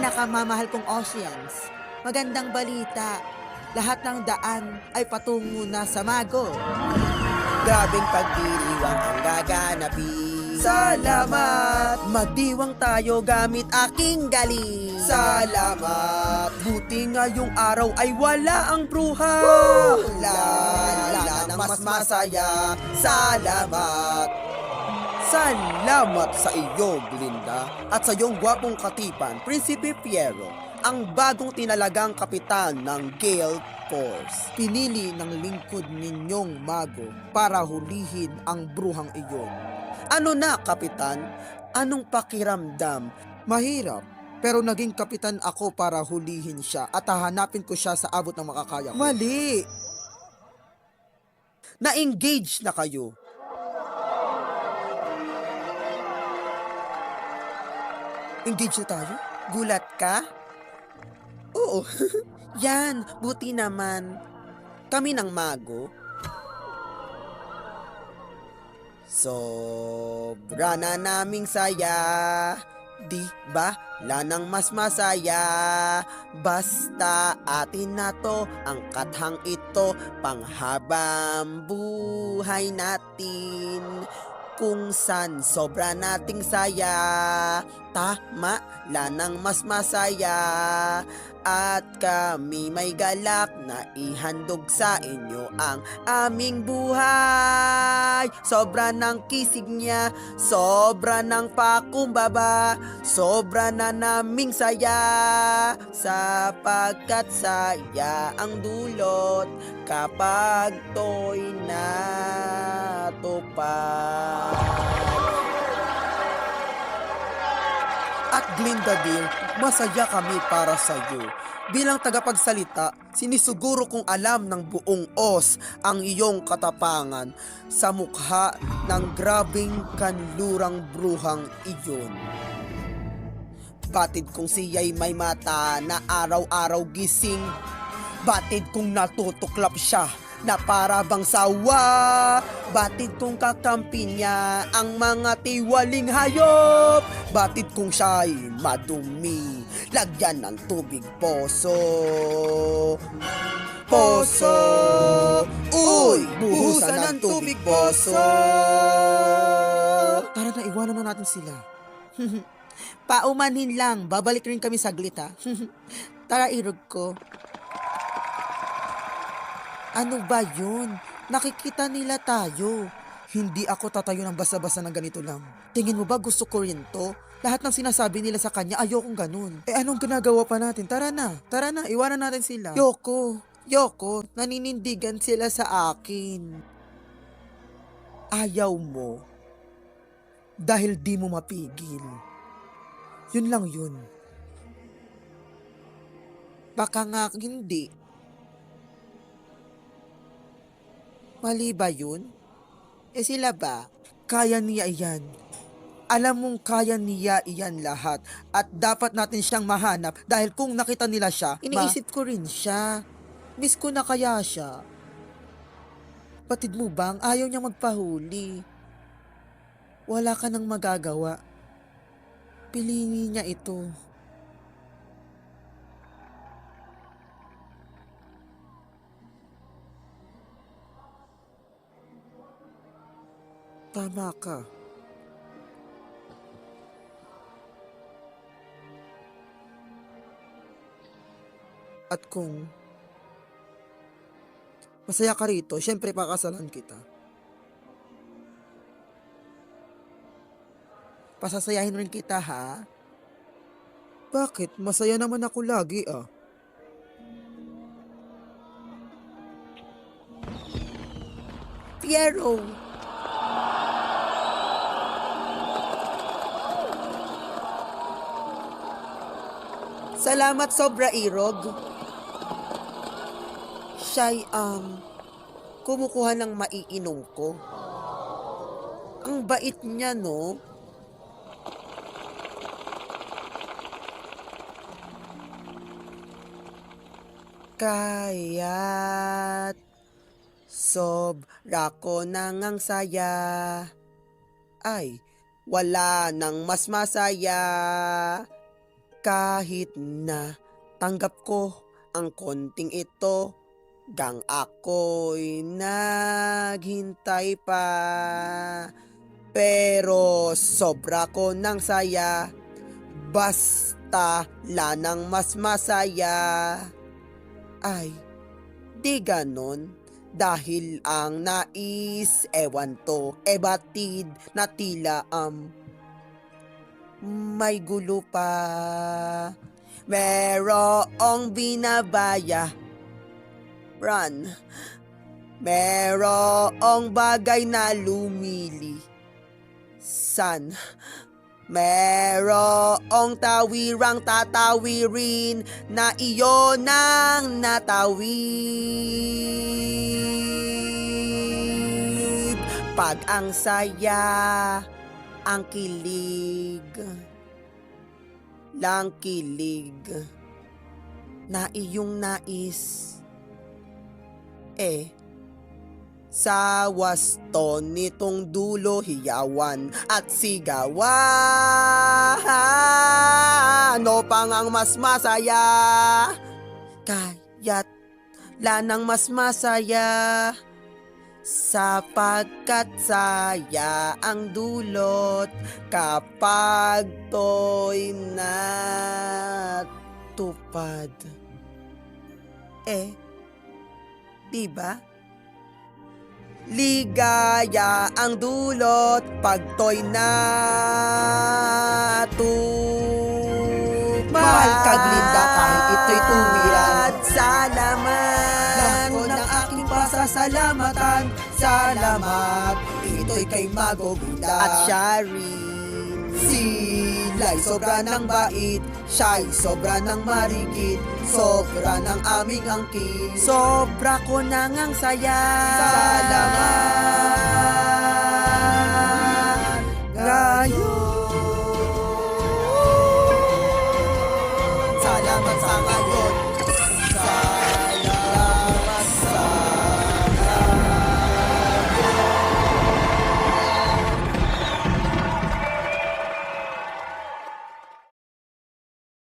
Pinakamamahal kong oceans. Magandang balita. Lahat ng daan ay patungo na sa Mago. Grabing pagdiriwang ang gaganapin. Salamat! Magdiwang tayo gamit aking galing. Salamat! Buti ngayong araw ay wala ang bruha. Lala ng mas masaya. Salamat! Salamat sa iyo, Glinda, at sa iyong gwapong katipan, Prinsipe Piero, ang bagong tinalagang kapitan ng Gale Force. Pinili ng lingkod ninyong Mago para hulihin ang bruhang iyon. Ano na, kapitan? Anong pakiramdam? Mahirap, pero naging kapitan ako para hulihin siya at hahanapin ko siya sa abot ng makakaya ko. Mali! Na-engage na kayo. Engage na tayo? Gulat ka? Oo. Yan, buti naman. Kami ng Mago. Sobra na naming saya. Di ba? Lanang mas masaya. Basta atin na to, ang kathang ito, panghabang buhay natin. Kung san sobra nating saya. Tama, lanang mas masaya. At kami may galak na ihandog sa inyo ang aming buhay. Sobra ng kisig niya, sobra ng pakumbaba, sobra na naming saya. Sapagkat saya ang dulot kapag to'y natupad. At Glinda dear, masaya kami para sa iyo. Bilang tagapagsalita, sinisuguro kong alam ng buong Oz ang iyong katapangan sa mukha ng grabing kanlurang bruhang iyon. Batid kong siya'y may mata na araw-araw gising. Batid kong natutuklap siya na para bang sawa. Batid kong kakampi niya ang mga tiwaling hayop. Batid kong siya'y madumi, lagyan ng tubig poso. Poso! Uy! Buhusan ng tubig poso! Tara na, iwanan na natin sila. Paumanhin lang, babalik rin kami saglit ha. Tara, irog ko. Ano ba yun? Nakikita nila tayo. Hindi ako tatayo ng basa-basa ng ganito lang. Tingin mo ba gusto ko rin to? Lahat ng sinasabi nila sa kanya, ayokong ganun. Anong ginagawa pa natin? Tara na, iwanan natin sila. Yoko, naninindigan sila sa akin. Ayaw mo. Dahil di mo mapigil. Yun lang yun. Baka nga hindi. Mali ba yun? Sila ba? Kaya niya iyan. Alam mong kaya niya iyan lahat at dapat natin siyang mahanap dahil kung nakita nila siya, iniisip ko rin siya. Miss ko na kaya siya. Batid mo bang ayaw niya magpahuli? Wala ka nang magagawa. Piliin niya ito. Tama ka. At kung masaya ka rito, syempre pakasalan kita. Pasasayahin rin kita ha? Bakit? Masaya naman ako lagi ah. Piero! Salamat sobra, Irog. Siya'y, kumukuha ng maiinom ko. Ang bait niya, no? Kaya't sobra ko nang ang saya. Ay, wala nang mas masaya. Kahit na tanggap ko ang konting ito, gang ako'y naghintay pa. Pero sobra ko ng saya, basta lanang mas masaya. Ay, di ganon. Dahil ang nais, ewan to, batid na tila may gulo pa. Merong binabaya, run. Merong bagay na lumili, san. Merong tawirang tatawirin na iyon ang natawid. Pag ang saya, ang kilig, lang kilig na iyong nais. Sa wasto nitong dulo hiyawan at sigawan, ano pang ang mas masaya? Kaya't lanang mas masaya, sapagkat saya ang dulot kapag to'y natupad. Diba? Ligaya ang dulot pag to'y natupad. Mahal ka, Glinda, kahit ito'y tuwiran. Salamat Langkod ng aking pasasalamatan. Salamat, ito'y kay Mago Glinda. at Shari. Sila'y sobra ng bait, siya'y sobra ng marigit, sobra ng aming angkin. Sobra ko nang ang saya. Salamat